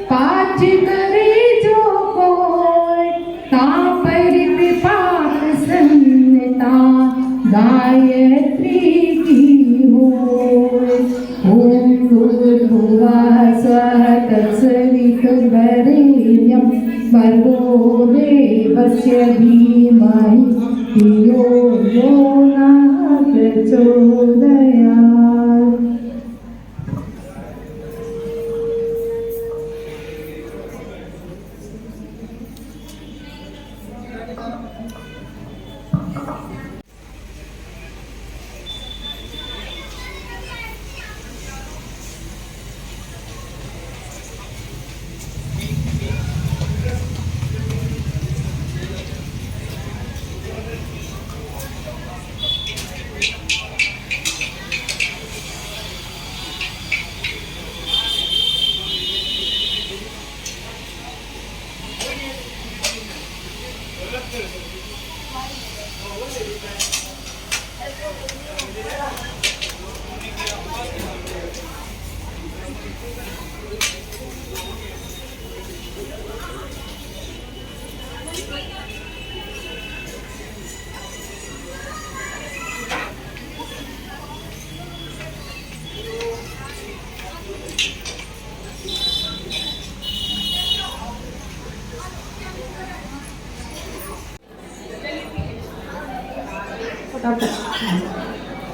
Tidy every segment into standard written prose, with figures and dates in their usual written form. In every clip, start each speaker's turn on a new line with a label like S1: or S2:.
S1: पाच करे जो कोण गायत्री की होय। ओम भूर्भुवः स्वः तत्सवितुर्वरेण्यं भर्गो देवस्य धीमहि धियो यो नः प्रचोदयात्।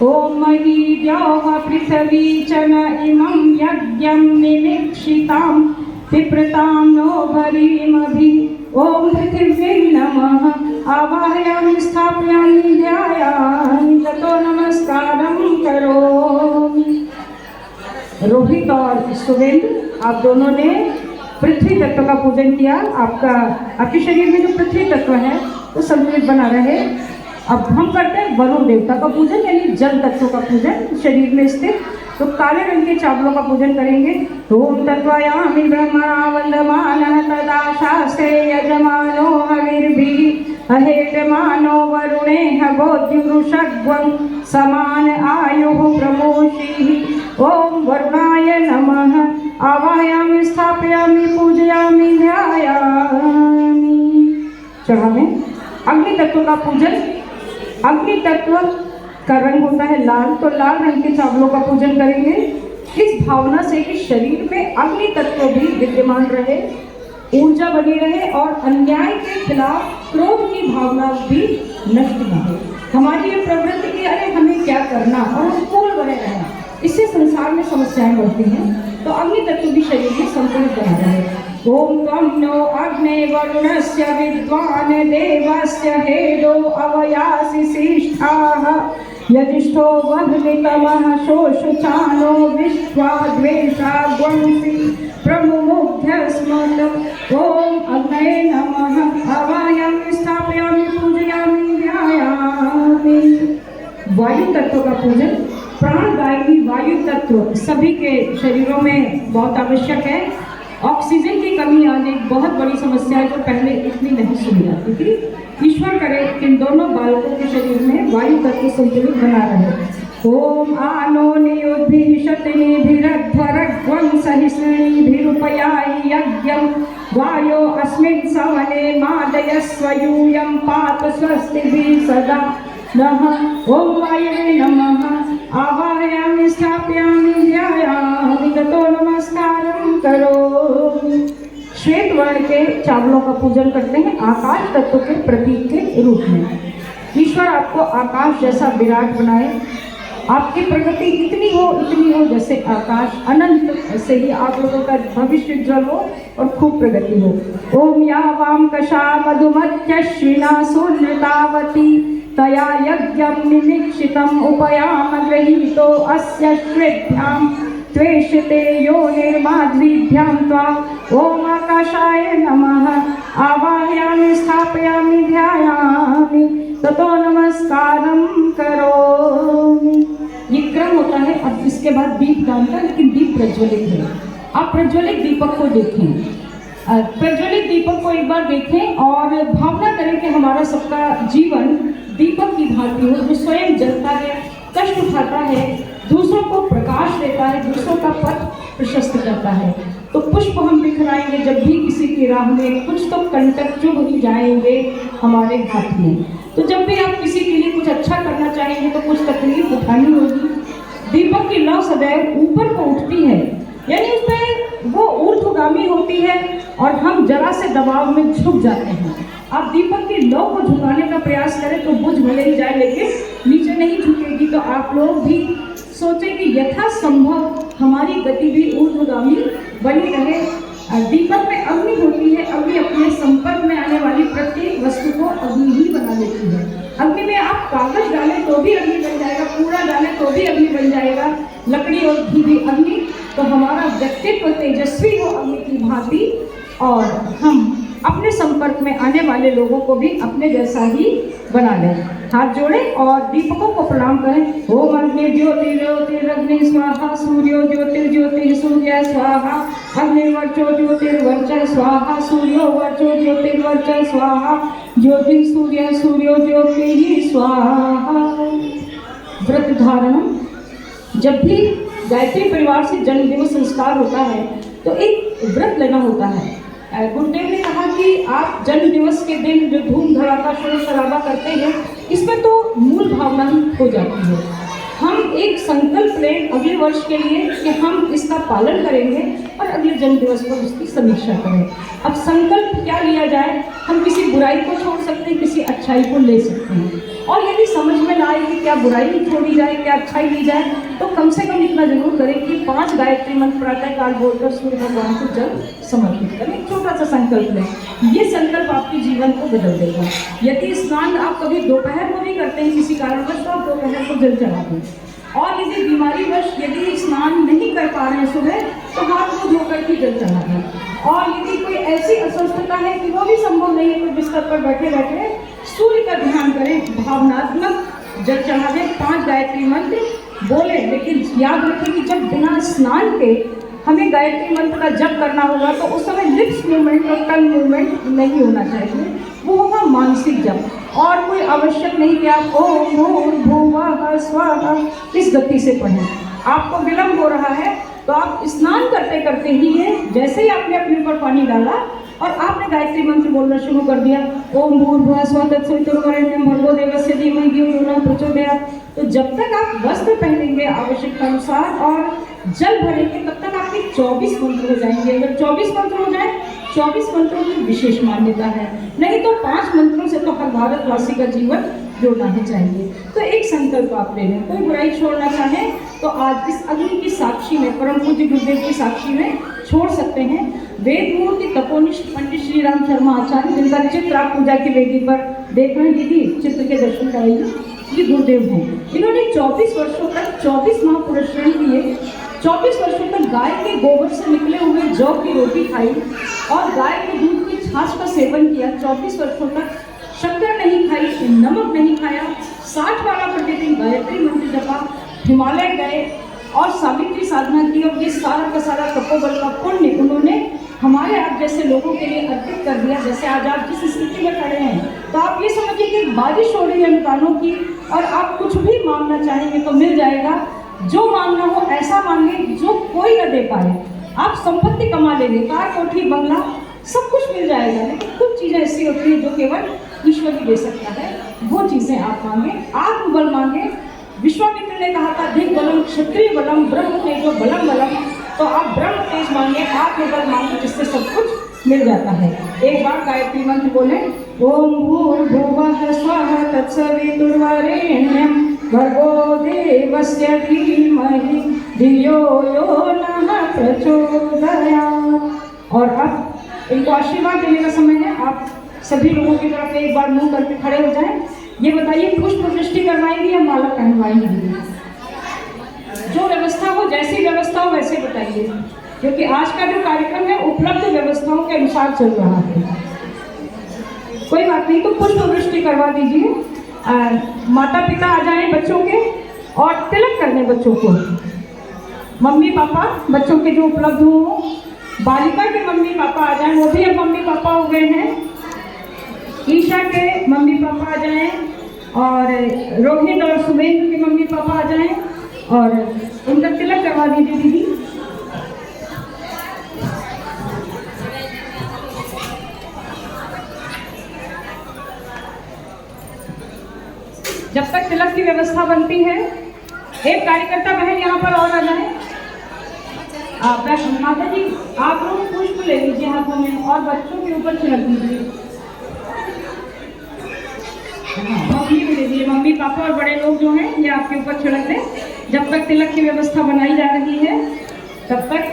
S2: ओम महीद्यौः पृथिवी च न इमं यज्ञं निमीक्षितां पिप्रतां नो भरीमभि। ओम पृथिव्यै नमः आवाहयामि स्थापयामि ध्यायामि ततो नमस्कारं करोमि। रोहित और सुवेंद्र आप दोनों ने पृथ्वी तत्व का पूजन किया। आपके शरीर में जो पृथ्वी तत्व है वो संतुलित बना रहे। अब हम करते हैं वरुण देवता का पूजन यानी जल तत्व का पूजन शरीर में स्थित। तो काले रंग के चावलों का पूजन करेंगे। ओम तत्वयामि ब्रह्मणा वन्दमानः तदा शास्त्रे यजमानो हविर्भिः अहेतमानो वरुणेह बोध्युषग्वं समान आयुः प्रमोषिः। ओम वरुणाय नमः आवाहयामि स्थापयामि पूजयामि ध्यायामि। चढ़ावें अग्नि तत्व का पूजन। अग्नि तत्व का रंग होता है लाल, तो लाल रंग के चावलों का पूजन करेंगे इस भावना से कि शरीर में अग्नि तत्व भी विद्यमान रहे, ऊर्जा बनी रहे और अन्याय के खिलाफ क्रोध की भावना भी नष्ट न हो। हमारी ये प्रवृत्ति की अरे हमें क्या करना और हम कूल बने रहें, इससे संसार में समस्याएं बढ़ती हैं। तो अग्नि तत्व भी शरीर में संतुलित बना रहे। ओम त्वं नो अग्ने वरुणस्य विद्वान् देवस्य हेदो अवयासि शिष्ठाः यजिष्ठो वह्नितमः शोषचानो विश्वा द्वेषा ग्वंसि प्रमुमुग्ध्यस्मत्। ओम अग्नये नमः आवाहयामि स्थापयामि पूजयामि ध्यायामि। वायु तत्व का पूजन। प्राणदायी वायु तत्व सभी के शरीरों में बहुत आवश्यक है। ऑक्सीजन की कमी आज एक बहुत बड़ी समस्या है जो पहले इतनी नहीं सुनी जाती थी। ईश्वर करे कि इन दोनों बालकों के शरीर में वायु तत्व संतुलित बना रहे। ओम आनो नियुद्भिषतिनिभिरध्वरग्वं सहिष्णुनिभिरुपयाहि यज्ञं वायो अस्मिन् सवने मादयस्व यूयं पात स्वस्तिभिः सदा नः। ओम वायवे नमः आवाहयामि स्थापयामि ध्यायामि ततो नमस्कारं करोमि। श्वेत वर्ण के चावलों का पूजन करते हैं आकाश तत्व के प्रतीक के रूप में। ईश्वर आपको आकाश जैसा विराट बनाए, आपकी प्रगति इतनी हो जैसे आकाश अनंत, ऐसे ही आप लोगों का भविष्य उज्ज्वल हो और खूब प्रगति हो। ओम या वाम कषा मधुमत्यश्विना सुनृतावती तया यज्ञं निमीक्षितम् उपयाम गृहीतो अस्य श्वेभ्यां त्वेषते यो निर्माध्वीभ्यां त्वा। ओम आकाशाय नमः आवाहयामि स्थापयामि ध्यायामि ततो नमस्कारं करोमि। ये क्रम होता है। अब इसके बाद दीप डालता, लेकिन दीप प्रज्वलित है। आप प्रज्वलित दीपक को देखें, प्रज्वलित दीपक को एक बार देखें और भावना करें कि हमारा सबका जीवन दीपक की भांति हो, जो स्वयं जलता है, कष्ट उठाता है, दूसरों को प्रकाश देता है, दूसरों का पथ प्रशस्त करता है। तो पुष्प हम बिखराएंगे जब भी किसी की राह में, कुछ तो कंटक चुभ ही जाएंगे हमारे हाथ में। तो जब भी आप किसी के लिए कुछ अच्छा करना चाहेंगे तो कुछ तकलीफ उठानी होगी। दीपक की लौ सदैव ऊपर को उठती है, यानी उसमें वो ऊर्ध्वगामी होती है और हम जरा से दबाव में झुक जाते हैं। आप दीपक की लौ को झुकाने का प्रयास करें तो बुझ भले ही जाए लेकिन नीचे नहीं झुकेगी। तो आप लोग भी सोचें कि यथासंभव हमारी गति भी ऊर्ध्वगामी बनी रहे। दीपक में अग्नि होती है, अग्नि अपने संपर्क में आने वाली प्रत्येक वस्तु को अग्नि ही बना लेती है। अग्नि में आप कागज डालें तो भी अग्नि बन जाएगा, कूड़ा डालें तो भी अग्नि बन जाएगा, लकड़ी और घी भी अग्नि। तो हमारा व्यक्तित्व तेजस्वी हो अग्नि की भांति, और हम अपने संपर्क में आने वाले लोगों को भी अपने जैसा ही बना लें। हाथ जोड़ें और दीपकों को प्रणाम करें। ओम अग्नि ज्योतिर्ज्योतिरग्नि स्वाहा, सूर्यो ज्योतिर्ज्योति सूर्य स्वाहा, अग्निवर्चो ज्योतिर्वर्च स्वाहा, सूर्यो वर्चो ज्योतिर्वर्च स्वाहा, ज्योति सूर्य सूर्यो ज्योति स्वाहा। व्रत धारण। जब भी गायत्री परिवार से जन्म दिवस संस्कार होता है तो एक व्रत लेना होता है। गुरुदेव ने कहा कि आप जन्म दिवस के दिन जो धूम धड़ाका शोर शराबा करते हैं, इसमें तो मूल भावना ही खो जाती है। हम एक संकल्प लें अगले वर्ष के लिए कि हम इसका पालन करेंगे और अगले जन्म दिवस पर उसकी समीक्षा करें। अब संकल्प क्या लिया जाए? हम किसी बुराई को छोड़ सकते हैं, किसी अच्छाई को ले सकते हैं। और यदि समझ में ना आए कि क्या बुराई छोड़ी जाए, क्या अच्छाई ली जाए, तो कम से कम इतना जरूर करें कि 5 गायत्री मंत्र प्रातःकाल बोलकर सूर्य भगवान को जल समर्पित करें। एक छोटा सा संकल्प लें, ये संकल्प आपके जीवन को बदल देगा। यदि स्नान आप कभी दोपहर को भी करते हैं किसी कारणवश, तो आप दोपहर को जल चढ़ा दें। और यदि बीमारीवश यदि स्नान नहीं कर पा रहे हैं सुबह, तो हाथ मुँह धोकर ही जल चढ़ा दें। और यदि कोई ऐसी अस्वस्थता है कि वो भी संभव नहीं है, तो बिस्तर पर बैठे बैठे सूर्य का ध्यान करें, भावनात्मक जल चढ़ा दें, 5 गायत्री मंत्र बोले। लेकिन याद रखें कि जब बिना स्नान के हमें गायत्री मंत्र का जप करना होगा तो उस समय लिप्स मूवमेंट और टंग मूवमेंट नहीं होना चाहिए, वो होगा मानसिक जप। और कोई आवश्यक नहीं कि आप ओम भूर्भुवः स्वाहा इस गति से पढ़ें। आपको विलम्ब हो रहा है तो आप स्नान करते करते ही ये, जैसे ही आपने अपने ऊपर पानी डाला और आपने गायत्री मंत्र बोलना शुरू कर दिया, ओम भूर्भुवः स्वः तत्सवितुर्वरेण्यं भर्गो देवस्य धीमहि धियो यो नः प्रचोदयात्, तो जब तक आप वस्त्र पहनेंगे आवश्यकता अनुसार और जल भरेंगे तब तक आपके 24 मंत्र हो जाएंगे। अगर 24 मंत्र हो जाए, 24 मंत्रों की विशेष मान्यता है, नहीं तो 5 मंत्रों से तो हर भारतवासी का जीवन जोड़ना ही चाहिए। तो एक संकल्प आप ले लें। कोई बुराई छोड़ना चाहें तो आज इस अग्नि की साक्षी में, परम पूज्य गुरुदेव की साक्षी में छोड़ सकते हैं। वेद मूर्ति तपोनिष्ठ पंडित श्री राम शर्मा आचार्य, जिनका चित्र आप पूजा की वेदी पर देख रहे हैं, दीदी चित्र के दर्शन कराइए, ये गुरुदेव हैं। इन्होंने 24 वर्षों तक 24 महापुरुषण किए। 24 वर्षों तक गाय के गोबर से निकले हुए जौ की रोटी खाई और गाय के दूध की छाछ का सेवन किया। 24 वर्षों तक शक्कर नहीं खाई, नमक नहीं खाया, 60 वाला प्रतिदिन गायत्री मंत्र जपा, हिमालय गए और सावित्री साधना की। और ये सारा का सारा तपोबल का पुण्य उन्होंने हमारे आप जैसे लोगों के लिए अर्पित कर दिया। जैसे आज आप जिस स्थिति में खड़े हैं, तो आप ये समझिए कि बारिश हो रही है अनुदानों की और आप कुछ भी मांगना चाहेंगे तो मिल जाएगा। जो मांगना हो ऐसा मांगे जो कोई न दे पाए। आप संपत्ति कमा लेंगे, कार कोठी बंगला सब कुछ मिल जाएगा, लेकिन कुछ चीज़ें ऐसी होती हैं जो केवल ईश्वर ही दे सकता है। वो चीज़ें आप मांगे, आत्मबल मांगे। विश्वामित्र ने कहा था धिक बलम क्षत्रिय बलम ब्रह्म तेजो बलम बलम, तो आप ब्रह्म तेज मांगे, आत्मबल मांगे, जिससे सब कुछ मिल जाता है। एक बार गायत्री मंत्र बोले, ओम भूर्भुवः स्वः तत्सवितुर्वरेण्यं भर्गो देवस्य धीमहि धियो यो नः प्रचोदयात्। और अब इनको आशीर्वाद देने का समय है। आप सभी लोगों की तरफ एक बार मुंह करके खड़े हो जाएं। ये बताइए, पुष्प वृष्टि करवाएंगे या माला पहनवाएंगे? जो व्यवस्था हो, जैसी व्यवस्था हो वैसे बताइए, क्योंकि आज का जो कार्यक्रम है उपलब्ध व्यवस्थाओं के अनुसार चल रहा है। कोई बात नहीं, तो पुष्प वृष्टि करवा दीजिए। माता पिता आ जाएं बच्चों के और तिलक करने बच्चों को। मम्मी पापा बच्चों के जो उपलब्ध हो, बालिका के मम्मी पापा आ जाएं, वो भी अब मम्मी पापा हो गए हैं। ईशा के मम्मी पापा आ जाएं और रोहित और सुमेंद्र के मम्मी पापा आ जाएं और उनका तिलक करवा दीजिए दीदी। जब तक तिलक की व्यवस्था बनती है। एक कार्यकर्ता बहन यहाँ पर और आ जाए। माता जी आप लोग पुष्प ले लीजिए हाथों में और बच्चों के ऊपर छिड़क दीजिए। मम्मी को दे दीजिए, मम्मी पापा और बड़े लोग जो हैं ये आपके ऊपर छिड़क दें। जब तक तिलक की व्यवस्था बनाई जा रही है तब तक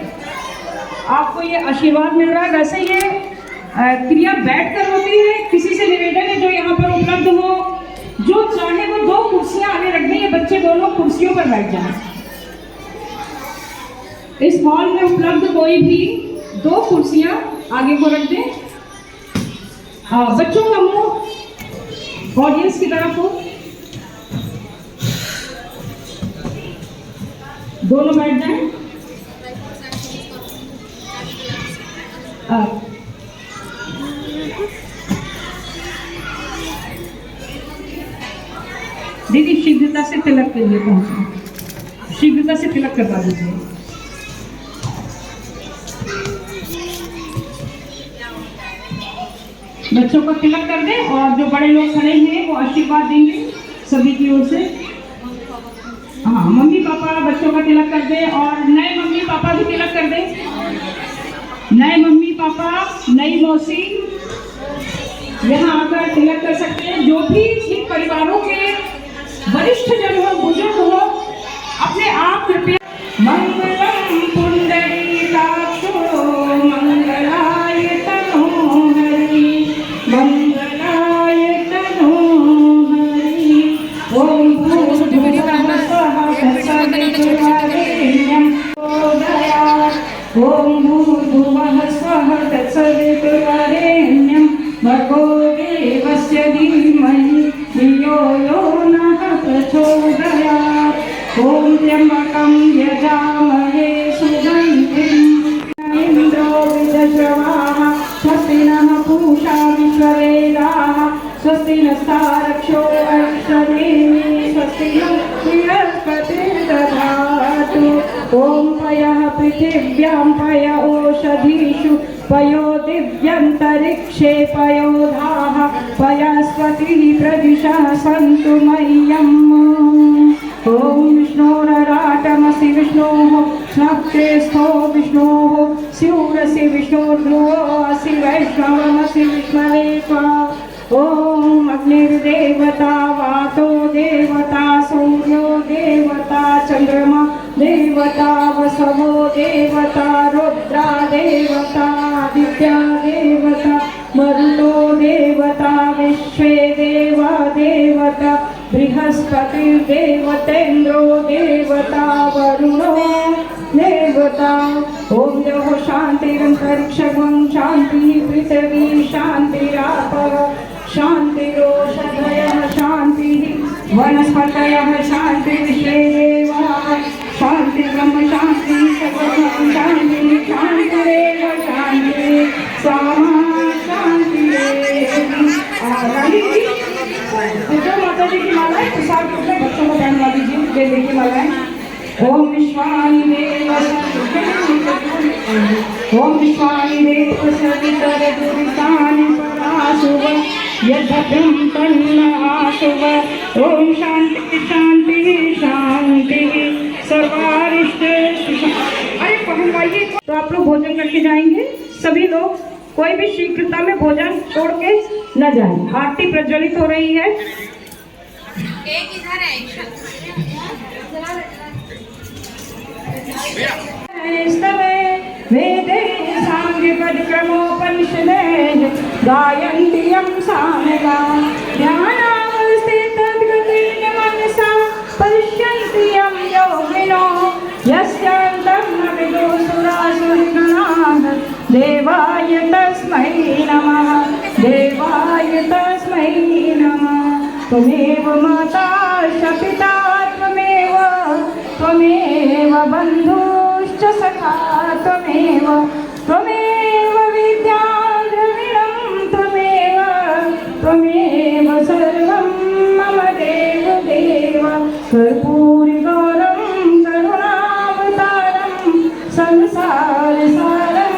S2: आपको ये आशीर्वाद मिल रहा है। वैसे ये क्रिया बैठकर होती है। किसी से निवेदन है जो यहाँ पर उपलब्ध हो, जो चाहे वो 2 कुर्सियां आगे रख दें, ये बच्चे दोनों कुर्सियों पर बैठ जाएं। इस हॉल में उपलब्ध कोई भी 2 कुर्सियां आगे को रख दें। बच्चों का मुंह ऑडियंस की तरफ हो, दोनों बैठ जाएं। दीदी शीघ्रता से तिलक के लिए पहुंचे, शीघ्रता से तिलक करवा दीजिए। बच्चों को तिलक कर दें और जो बड़े लोग खड़े हैं वो आशीर्वाद देंगे सभी की ओर से। हाँ, मम्मी पापा बच्चों का तिलक कर दें और नए मम्मी पापा भी तिलक कर दें। नए मम्मी पापा, नई मौसी यहाँ आकर तिलक कर सकते हैं। जो भी जिन परिवारों के वरिष्ठ जन हो, बुजुर्ग हो, अपने आप कृपया मंगलम पुंडरीकाक्षो मंगलाय तनोहरि मंगलाय तनोहरि। ओम भूर्भुवः स्वः तत्सवितुर्वरेण्यं प्रचोदयात्। ओम भूर्भुवः स्वः तत्सवितुर्वरेण्यं भर्गो देवस्य धीमहि धियो यो नः प्रचोदयात्। ओम त्र्यंबकं यजामहे सुगन्धिं इन्द्रो विदश्रवाः। स्वस्ति नः पूषा विश्ववेदाः। स्वस्ति नस्तारक्षो अरिष्टनेमिः। स्वस्ति नः बृहस्पतिर्दधातु। ओम पयः पृथिव्यां पय ओषधीषु पयो दिव्यन्तरिक्षे पयोधाः पयस्पतिः प्रदिशः सन्तु मह्यम्। ओम विष्णोरराटमसि विष्णोः स्नग्धेस्थो विष्णोः स्यूरसि विष्णोर्ध्रुवो असि वैष्णवमसि विष्णवे त्वा। ओम अग्निर्देवता वातो देवता सूर्यो देवता चंद्रमा देवता वसवो देवता रुद्रा देवता आदित्या देवता मरुतो देवता विश्वे देवा देवता बृहस्पतिर्देवतेन्द्रो देवता वरुणो देवता। ओम द्यौः शान्तिरन्तरिक्षं शान्तिः पृथिवी शान्तिरापः शान्तिरोषधयः शान्तिः वनस्पतयः शान्तिः विश्वे देवाः शान्ति ब्रह्म शान्ति सर्वं शान्ति शान्तिरेव शान्ति सामा शान्तिरेव। जो माता जी की माला है प्रसाद के ऊपर बच्चों को पहनवा दीजिए। दे देखिए मालाएं। ओम विश्वानि देव ओम विश्वानि देव सवितर दुरितानि पराशुभ यद्भद्रं तन्नहासुभ। ओम शांति शांति शांति सर्वारिष्ट। अरे पहनवाइए। तो आप लोग भोजन करके जाएंगे। सभी लोग कोई भी शीघ्रता में भोजन छोड़ के न जाए। आरती प्रज्वलित हो रही है।
S3: एक इधर है
S2: वेदे सांख्यपदिक्रमोपनिषदे गायन्ति यं सामगान् ध्यानावस्थितद्गतेन मनसा पश्यन्ति यं योगिनो यस्यान्तं न विदुषुरासुरगणाः। देवाय तस्मै नमः देवाय तस्मै नमः। त्वमेव माता च पिता त्वमेव बन्धुश्च सखा त्वमेव विद्या द्रविणं त्वमेव सर्वं मम देव कर्पूरिगौरं करुणावतारं संसारसारं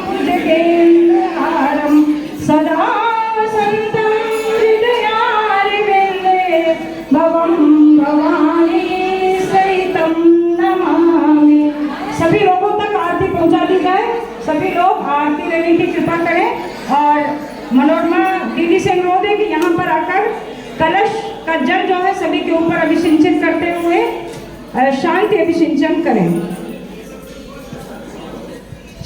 S2: भुजगेन्द्रहारं सदा वसन्तं हृदयारविन्दे भव कृपा करें और मनोरमा दीदी से अनुरोध है कि यहाँ पर आकर कलश का जल जो है सभी के ऊपर अभिषेचन करते हुए शांति अभिषेचन करें।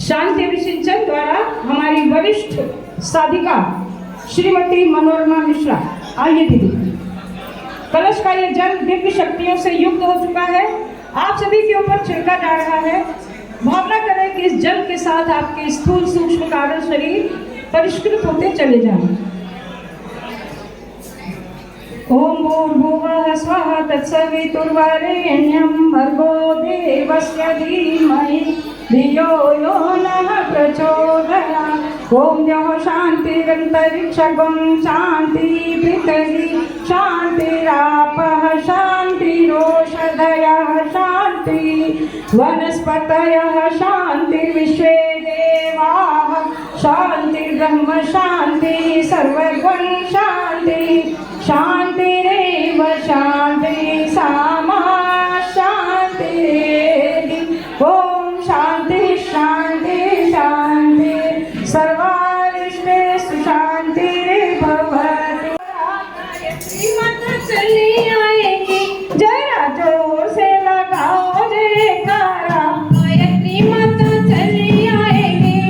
S2: शांति अभिषेचन द्वारा हमारी वरिष्ठ साधिका श्रीमती मनोरमा मिश्रा, आइए दीदी। कलश का ये जल दिव्य शक्तियों से युक्त हो चुका है, आप सभी के ऊपर छिड़का जा रहा है। भावना करें कि इस जल के साथ आपके स्थूल सूक्ष्म कारण शरीर परिष्कृत होते चले जाएं। ओम भूर्भुवः स्वः तत्सवितुर्वरेण्यं भर्गो देवस्य धीमहि धियो यो नः प्रचोदयात्। ओम द्यौः शान्तिरन्तरिक्षगं शान्ति पृथिवी शान्तिरापः शान्तिरोषधयः शान्ति वनस्पतयः शान्तिर्विश्वे देवाः शान्तिर्ब्रह्म शान्ति सर्वगुण शान्ति शान्तिरेव शान्ति सामा शान्तिरेधि। ओम शान्ति शान्ति शान्ति सर्वारिष्टेषु शान्तिरेव भवतु। गायत्री माता चली आएगी, जरा जोर से लगाओ जयकारा। गायत्री माता चली आएगी,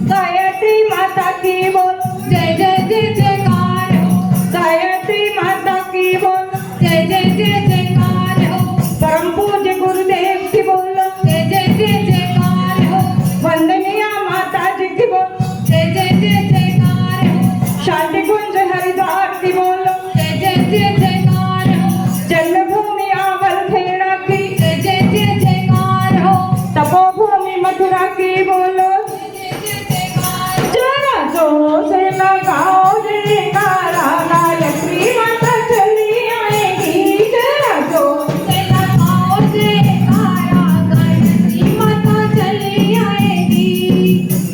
S2: गायत्री माता की बोल जय जय जय जयकार हो। गायत्री माता की बोल जय जय जय जयकार हो। परम पूज्य गुरुदेव की बोलो जय जय जय जयकार हो। वंदनीय माता जी की बोल जय जय जय जयकार हो। शांति कुंज हरिद्वार की बोलो जय जय जय जयकार हो। जन्मभूमि आवल खेड़ा की जय जय जय जयकार हो। तपोभूमि मथुरा की बोलो जय जय जय जयकार। जरा जोर से लगाओ जयकारा। गायत्री माता चली आएगी, जरा जोर से लगाओ जयकारा। गायत्री माता चली आएगी।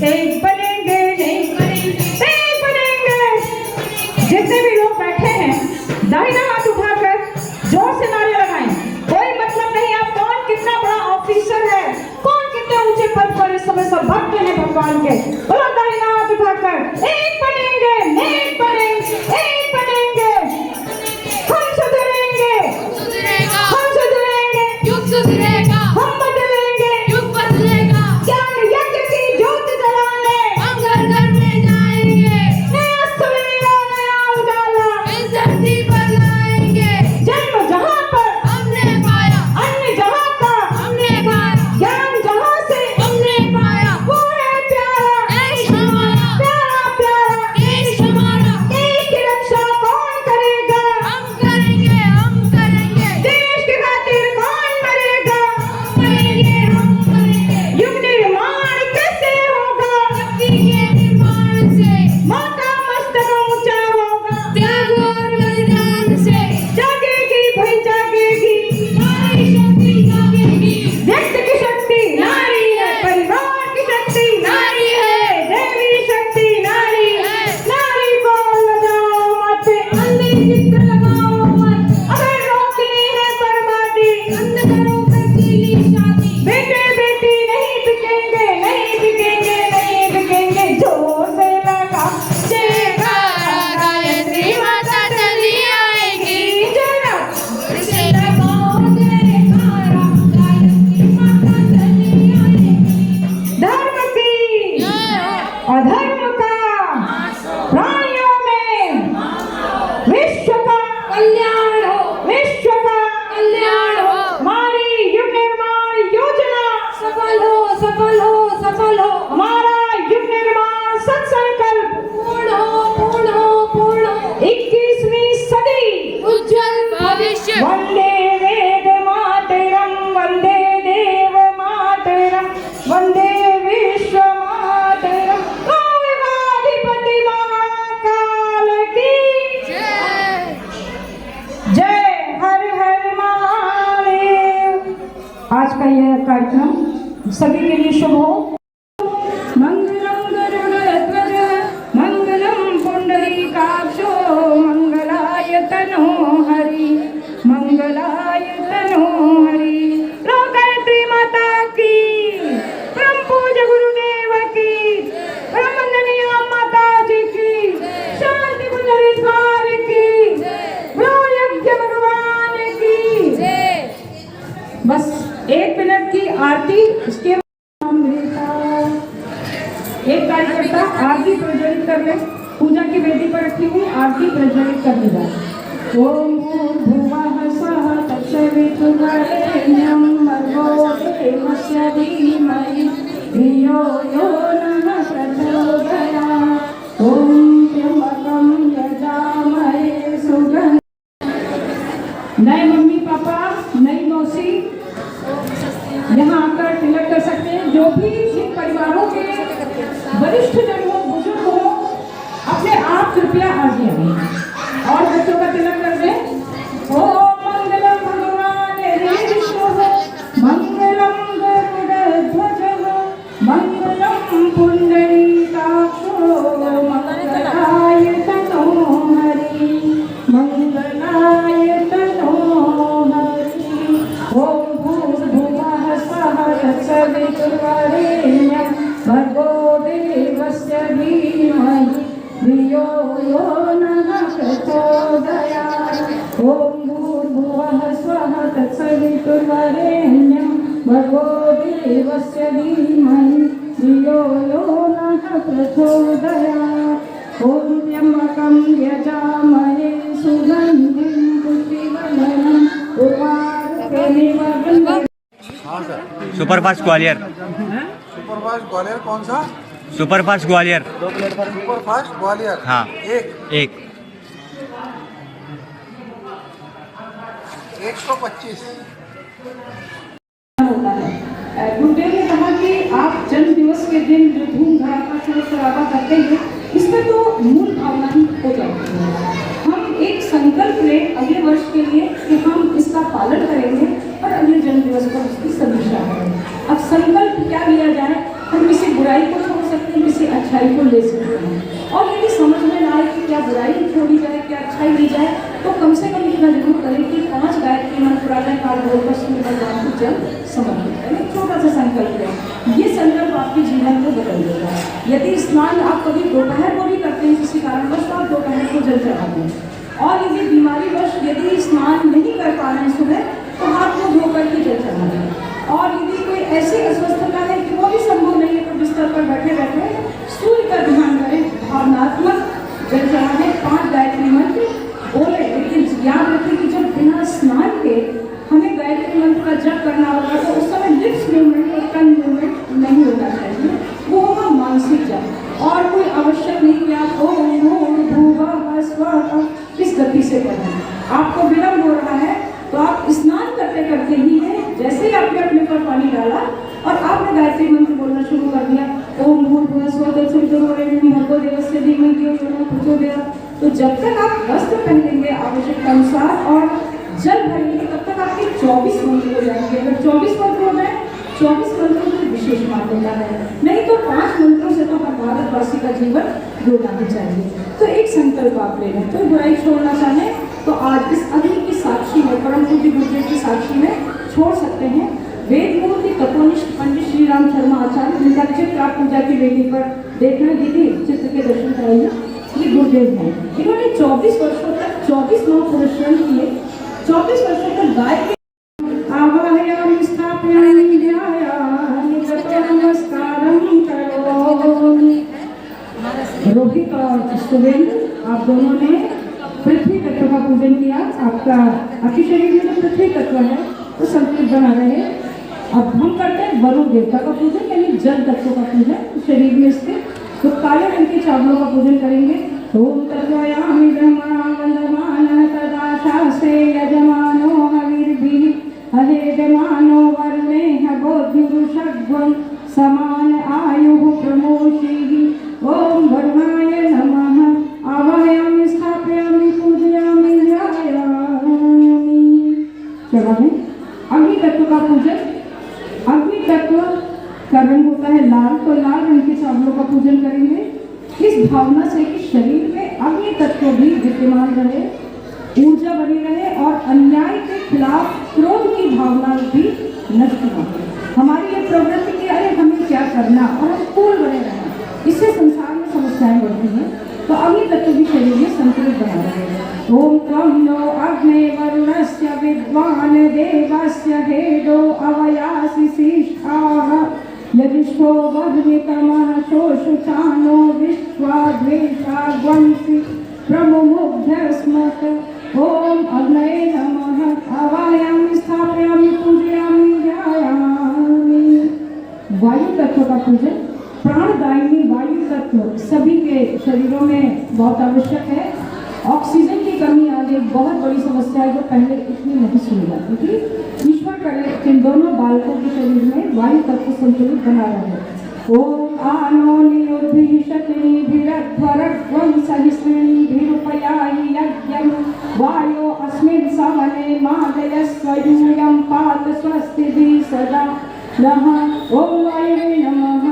S2: एक बनेंगे एक बनेंगे एक बनेंगे। जितने भी लोग बैठे हैं दाहिना हाथ उठाकर जोर से नारे लगाएं। कोई मतलब नहीं आप कौन कितना बड़ा ऑफिसर है, कौन कितने ऊंचे पद पर इस समय सब भक्त हैं भगवान के। बोलो दाहिना हाथ उठाकर एक बनेंगे एक बनेंगे एक बनेंगे। हम सुधरेंगे हम सुधरेंगे
S3: युग सुधरेगा,
S2: हम बदलेंगे
S3: युग बदलेगा।
S2: ज्ञान यज्ञ की ज्योत जलाने
S3: हम घर घर में जाएंगे,
S2: नया सवेरा नया उजाला।
S3: इस धरती पर लाएंगे।
S2: जन्म जहाँ पर
S3: हमने पाया,
S2: अन्य जहाँ का
S3: हमने खाया,
S2: ज्ञान जहाँ से
S3: हमने पाया।
S2: वो है प्यारा
S3: देश हमारा,
S2: प्यारा प्यारा।
S3: देश हमारा,
S2: देश की रक्षा कौन करेगा,
S3: हम करेंगे हम करेंगे।
S2: देश के खातिर कौन मरेगा।
S3: हम करेंगे
S2: युग निर्माण कैसे होगा,
S3: शक्ति के निर्माण से,
S2: माँ का मस्तक ऊंचा होगा।
S3: त्याग और बलिदान से
S2: जागेगी भाई जागेगी,
S3: नारी शक्ति जागेगी।
S2: व्यक्ति की शक्ति नारी है, परिवार की शक्ति नारी है, देवी शक्ति नारी है। नारी को लगाओ मत,
S3: अंधे चित्र लगाओ मत,
S2: अगर रोकनी है बर्बादी।
S3: बंद करो फर्जीली शादी।
S2: बेटे बेटी नहीं बिकेंगे नहीं बिकेंगे नहीं बिकेंगे। जोर से लगा जयकारा।
S3: गायत्री माता चली आएगी,
S2: जरा
S3: से लगाओ जयकारा। गायत्री माता चली आएगी।
S2: धर्म की अधर्म का प्राणियों में विश्व का
S3: कल्याण हो,
S2: विश्व का
S3: कल्याण हो।
S2: हमारी युग निर्माण योजना
S3: सफल हो सफल हो सफल हो।
S2: हमारा युग निर्माण सत्संकल्प
S3: पूर्ण हो पूर्ण हो पूर्ण हो।
S2: 21वीं सदी।
S3: उज्जवल भविष्य।
S2: वंदे वेद मातरम वंदे देव मातरम वंदे विश्व मातरम। गौरवाधिपति महाकाल की
S3: जय।
S2: जय। हर हर महादेव। आज का यह कार्यक्रम सभी के लिए शुभ हो। मंगलम गरुड़ध्वज मंगलम पुंडरीकाक्षो मंगलाय तनो हरि मंगलाय तनो हरि। लो गायत्री माता की, परम पूज्य गुरुदेव की, परम हुए पूजा की वेदी पर रखी हुई आरती प्रज्वलित कर दी जाए। ओम भूर्भुवः स्वः तत्सवितुर्वरेण्यं भर्गो देवस्य धीमहि धियो यो नः प्रचोदयात्। ओम त्र्यंबकं यजामहे सुगन्धिं। नए मम्मी पापा, नई मौसी यहाँ आकर तिलक कर सकते हैं। जो भी जिन परिवारों के वरिष्ठ जन हो, बुजुर्ग हो, अपने आप कृपया आगे आए और बच्चों का तिलक कर दें। ओम मंगलम भगवान विष्णु मंगलम गरुड़ध्वज मंगलम पुंडरीकाक्षो मंगलाय तनो हरि मंगलाय तनो हरि। ओम भूर्भुवः स्वः तत्सवितुर्वरेण्यं भर्गो देवस्य धीमहि धियो यो नः प्रचोदयात्। ओम भूर्भुवः स्वः तत्सवितुर्वरेण्यं भर्गो देवस्य धीमहि धियो यो नः प्रचोदयात्। ओम त्र्यंबकं यजामहे सुगन्धिं पुष्टिवर्धनम् उर्वारुकमिव।
S4: सुपरफास्ट ग्वालियर।
S5: सुपरफास्ट ग्वालियर कौन सा?
S4: सुपरफास्ट ग्वालियर।
S5: सुपरफास्ट ग्वालियर।
S4: हाँ
S5: एक 125।
S2: होता है। गुरुदेव ने कहा कि आप जन्म दिवस के दिन जो धूम धड़ाका शोर शराबा करते हैं, इसमें तो मूल भावना ही हो जाती है। हम एक संकल्प लें अगले वर्ष के लिए कि हम इसका पालन करेंगे और अगले जन्म दिवस पर उसकी समीक्षा करेंगे। अब संकल्प क्या लिया जाए? हम किसी बुराई को छोड़ सकते हैं, किसी अच्छाई को ले सकते हैं। और यदि समझ में ना आए कि क्या बुराई छोड़ी जाए, क्या अच्छाई ली जाए, तो कम से कम इतना जरूर करें कि 5 गायत्री मंत्र पुराने काल बोलकर सूर्य भगवान को जल समर्पित करें। एक छोटा सा संकल्प लें। ये संकल्प आपके जीवन को बदल देगा। यदि स्नान आप कभी दोपहर को भी करते हैं किसी कारणवश, तो आप दोपहर को जल चढ़ा दें। और यदि बीमारीवश यदि स्नान नहीं कर पा रहे हैं सुबह, तो हाथ को धोकर के जल चढ़ा दें। और यदि कोई ऐसी अस्वस्थता है कि वो भी संभव नहीं है, तो बिस्तर पर बैठे बैठे सूर्य का ध्यान करें, भावनात्मक जल चढ़ाने 5 गायत्री मंत्र बोले। लेकिन याद रखें कि जब बिना स्नान के हमें गायत्री मंत्र का जप करना होगा, तो उस समय लिप्स मूवमेंट और टंग मूवमेंट नहीं होना चाहिए, वो होगा मानसिक जप। और कोई आवश्यक नहीं कि आप ओम भूर्भुवः स्वः इस गति से पढ़ें। आपको विलम्ब हो रहा है तो आप स्नान करते करते ही है, जैसे ही आपने अपने पर पानी डाला और आपने गायत्री मंत्र बोलना शुरू कर दिया, ओम भूर्भुवः स्वः तत्सवितुर्वरेण्यं भर्गो देवस्य धीमहि धियो यो नः प्रचोदयात्। तो जब तक आप वस्त्र पहनेंगे आवश्यकता अनुसार और जल भरेंगे, तब तक आपके 24 मंत्र हो जाएंगे। अगर 24 मंत्र हो जाए, 24 मंत्रों की विशेष मान्यता है। नहीं तो 5 मंत्रों से तो हर भारतवासी का जीवन जोड़ना ही चाहिए। तो एक संकल्प आप ले लें। तो बुराई छोड़ना चाहें तो आज इस अग्नि की साक्षी में, परम पूज्य गुरुदेव की साक्षी में छोड़ सकते हैं। वेद मूर्ति तत्वनिष्ठ पंडित श्री राम शर्मा आचार्य, जिनका चित्र आप पूजा की वेदी पर देख रहे हैं, दीदी चित्र के दर्शन कराइए। ये गुरुदेव हैं। इन्होंने 24 वर्षों तक 24 माह परिश्रम किए। 24 वर्षों तक गाय के आवाहयामि स्थापयामि ध्यायामि ततो नमस्कारं करोमि। रोहित और सुवेंद्र, आप दोनों ने पृथ्वी तत्व का पूजन किया। आपका आपके शरीर में जो पृथ्वी तत्व है वो संतुलित बना रहे। अब हम करते हैं वरुण देवता का पूजन, यानी जल तत्व का पूजन शरीर में स्थित। तो काले रंग के चावलों का पूजन करेंगे। ओम तत्वयामि ब्रह्मणावन्दमानः तदा शास्त्रे यजमानो हविर्भिः अहेजमानो वर्णेह बोधिरुषध्वं समान आयुः प्रमोषिः। ओम वरुणाय नमः आवाहयामि स्थापयामि पूजयामि ध्यायामि। चलो अग्नि तत्व का पूजन। अग्नि तत्व का रंग होता है लाल, तो लाल रंग के चावलों का पूजन करेंगे इस भावना से कि शरीर में अग्नि तत्व भी विद्यमान रहे, ऊर्जा बनी रहे और अन्याय के खिलाफ क्रोध की भावना भी नष्ट न हो। हमारी ये प्रवृत्ति की अरे हमें क्या करना और हम कूल बने रहना, इससे संसार में समस्याएं बढ़ती हैं। तो अग्नि तत्व भी शरीर में संतुलित बना रहे। ओम त्वं नो अग्ने वरुणस्य विद्वान् देवस्य हेदो अवयासि शिष्ठाः यदिष्ठो वह्नितमः शोषुचानो विश्वाद्वेषः भस्मत् ॐ अग्नये नमः आवाहयामि स्थापयामि पूजयामि ध्यायामि। वायु तत्व का पूजन, प्राणदायिनी वायु तत्व सभी के शरीरों में बहुत आवश्यक है। ऑक्सीजन की कमी आज एक बहुत बड़ी समस्या है जो पहले इतनी नहीं सुनी जाती थी। ईश्वर करे कि इन दोनों बालकों के शरीर में वायु तत्व संतुलित बना रहे। ओम आनो नियुद्धिशक्तिभिरध्वरध्वं सहिष्णुभिरुपयाहि यज्ञं वायो अस्मिन् समने मादयस्वयूयं पात स्वस्तिभिः सदा नः। ओम वायवे नमः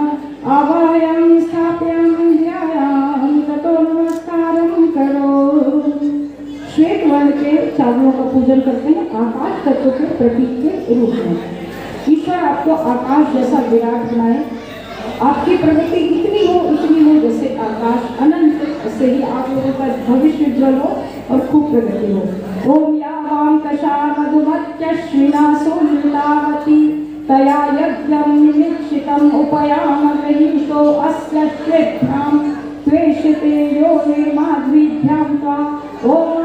S2: आवाहयामि स्थापयामि ध्यायामि ततो नमस्कारं करोमि। श्वेत वर्ण के चावलों का पूजन करते हैं आकाश तत्व के प्रतीक के रूप में। ईश्वर आपको आकाश जैसा विराट बनाए, आपकी प्रगति इतनी हो जैसे आकाश अनंत, ऐसे ही आप लोगों का भविष्य उज्ज्वल हो और खूब प्रगति हो। ओम यावां कषा मधुमत्यश्विना सोमलावती तया यज्ञं निमिक्षितम् उपयामग्रहीतो अस्य श्वेभ्यां त्वेषते यो निर्माद्विभ्यां त्वा। ओम